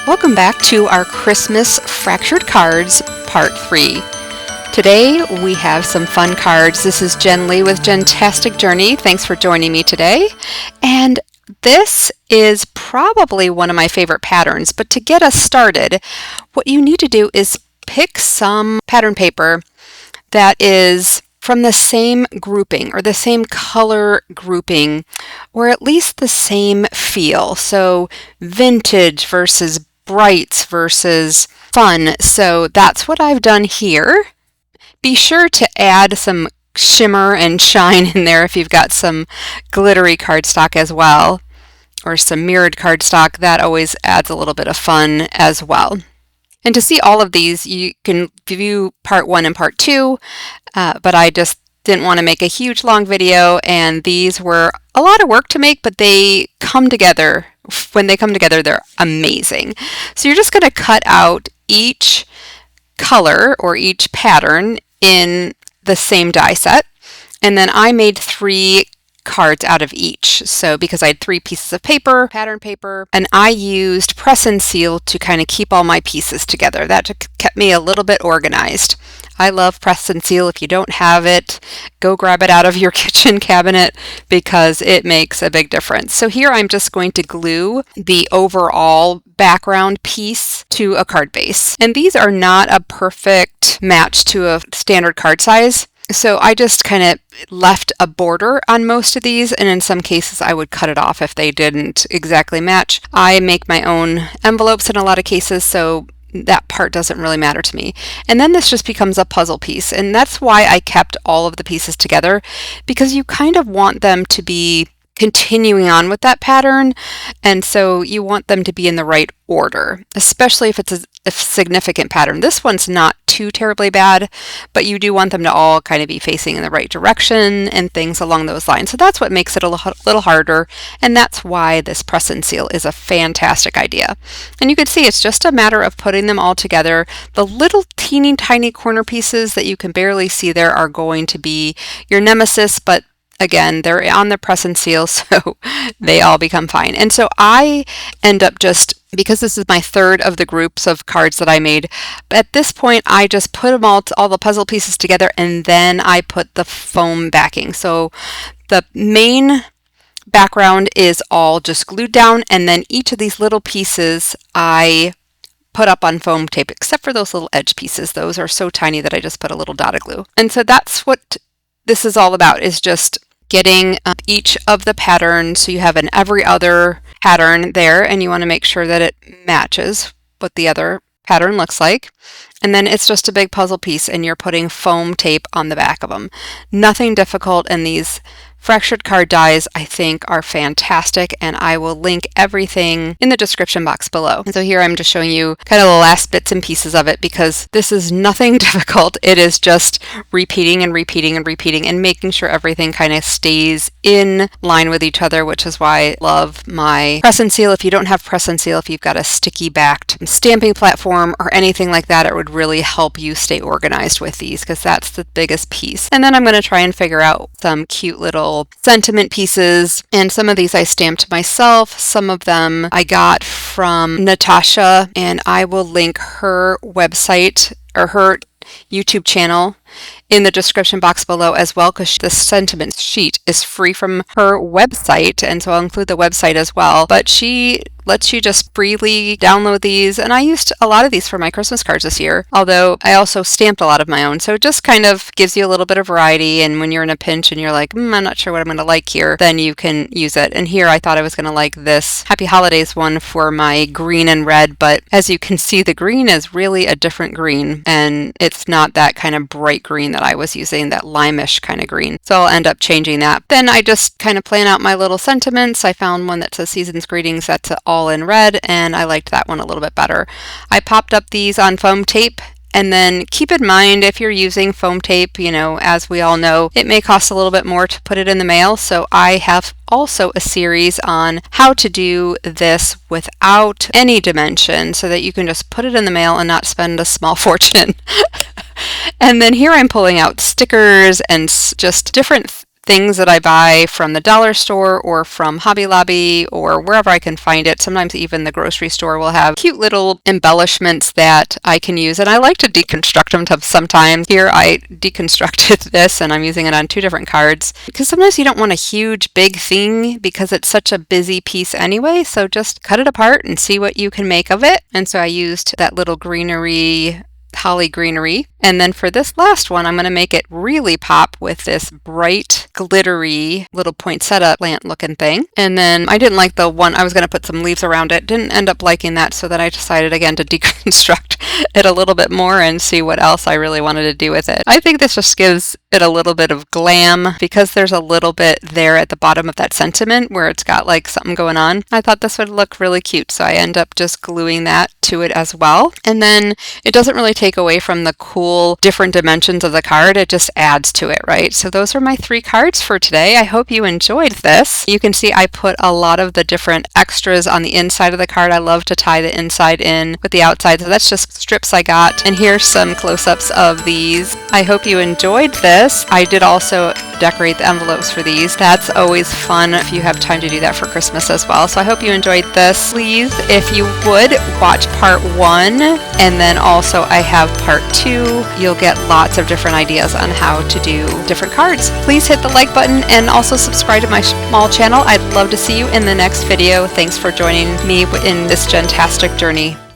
Welcome back to our Christmas Fractured Cards Part 3. Today we have some fun cards. This is Jen Lee with Jentastic Journey. Thanks for joining me today. And this is probably one of my favorite patterns, but to get us started, what you need to do is pick some pattern paper that is from the same grouping or the same color grouping, or at least the same feel. So vintage versus brights versus fun. So that's what I've done here. Be sure to add some shimmer and shine in there if you've got some glittery cardstock as well, or some mirrored cardstock. That always adds a little bit of fun as well. And to see all of these, you can view part 1 and part 2, but I just didn't want to make a huge long video, and these were a lot of work to make, but they come together. When they come together, they're amazing. So you're just going to cut out each color or each pattern in the same die set, and then I made 3 cards out of each. So because I had 3 pieces of paper, pattern paper, and I used press and seal to kind of keep all my pieces together. That kept me a little bit organized. I love press and seal. If you don't have it, go grab it out of your kitchen cabinet because it makes a big difference. So here I'm just going to glue the overall background piece to a card base. And these are not a perfect match to a standard card size. So I just kind of left a border on most of these, and in some cases I would cut it off if they didn't exactly match. I make my own envelopes in a lot of cases, so that part doesn't really matter to me. And then this just becomes a puzzle piece, and that's why I kept all of the pieces together, because you kind of want them to be continuing on with that pattern, and so you want them to be in the right order, especially if it's a significant pattern. This one's not too terribly bad, but you do want them to all kind of be facing in the right direction and things along those lines. So that's what makes it a little harder, and that's why this press and seal is a fantastic idea. And you can see it's just a matter of putting them all together. The little teeny tiny corner pieces that you can barely see there are going to be your nemesis, but again, they're on the press and seal, so they all become fine. And so I end up just, because this is my third of the groups of cards that I made, at this point I just put them all the puzzle pieces together, and then I put the foam backing. So the main background is all just glued down, and then each of these little pieces I put up on foam tape, except for those little edge pieces. Those are so tiny that I just put a little dot of glue. And so that's what this is all about, is just getting each of the patterns. So you have an every other pattern there, and you want to make sure that it matches what the other pattern looks like. And then it's just a big puzzle piece, and you're putting foam tape on the back of them. Nothing difficult, and these fractured card dies I think are fantastic, and I will link everything in the description box below. And so here I'm just showing you kind of the last bits and pieces of it, because this is nothing difficult. It is just repeating and repeating and repeating and making sure everything kind of stays in line with each other, which is why I love my press and seal. If you don't have press and seal, if you've got a sticky backed stamping platform or anything like that, it would really help you stay organized with these, because that's the biggest piece. And then I'm going to try and figure out some cute little sentiment pieces, and some of these I stamped myself. Some of them I got from Natasha, and I will link her website or her YouTube channel in the description box below as well, because the sentiment sheet is free from her website, and so I'll include the website as well. But she lets you just freely download these, and I used a lot of these for my Christmas cards this year, although I also stamped a lot of my own. So it just kind of gives you a little bit of variety, and when you're in a pinch and you're like, I'm not sure what I'm going to like here, then you can use it. And here I thought I was going to like this Happy Holidays one for my green and red, but as you can see, the green is really a different green, and it's not that kind of bright green that I was using, that limeish kind of green. So I'll end up changing that. Then I just kind of plan out my little sentiments. I found one that says Season's Greetings, that's all in red, and I liked that one a little bit better. I popped up these on foam tape, and then keep in mind, if you're using foam tape, you know, as we all know, it may cost a little bit more to put it in the mail. So I have also a series on how to do this without any dimension, so that you can just put it in the mail and not spend a small fortune. And then here I'm pulling out stickers and just different things that I buy from the dollar store or from Hobby Lobby or wherever I can find it. Sometimes even the grocery store will have cute little embellishments that I can use, and I like to deconstruct them sometimes. Here I deconstructed this and I'm using it on 2 different cards because sometimes you don't want a huge big thing because it's such a busy piece anyway, so just cut it apart and see what you can make of it. And so I used that little greenery, holly greenery. And then for this last one, I'm going to make it really pop with this bright, glittery little poinsettia plant looking thing. And then I didn't like the one, I was going to put some leaves around it. Didn't end up liking that, so then I decided again to deconstruct it a little bit more and see what else I really wanted to do with it. I think this just gives it a little bit of glam because there's a little bit there at the bottom of that sentiment where it's got like something going on. I thought this would look really cute, so I end up just gluing that to it as well. And then it doesn't really take away from the cool different dimensions of the card, it just adds to it, right? So those are my 3 cards for today. I hope you enjoyed this. You can see I put a lot of the different extras on the inside of the card. I love to tie the inside in with the outside, so that's just strips I got. And here's some close-ups of these. I hope you enjoyed this. I did also decorate the envelopes for these. That's always fun if you have time to do that for Christmas as well. So I hope you enjoyed this. Please, if you would, watch part 1, and then also I have part 2. You'll get lots of different ideas on how to do different cards. Please hit the like button and also subscribe to my small channel. I'd love to see you in the next video. Thanks for joining me in this Gentastic journey.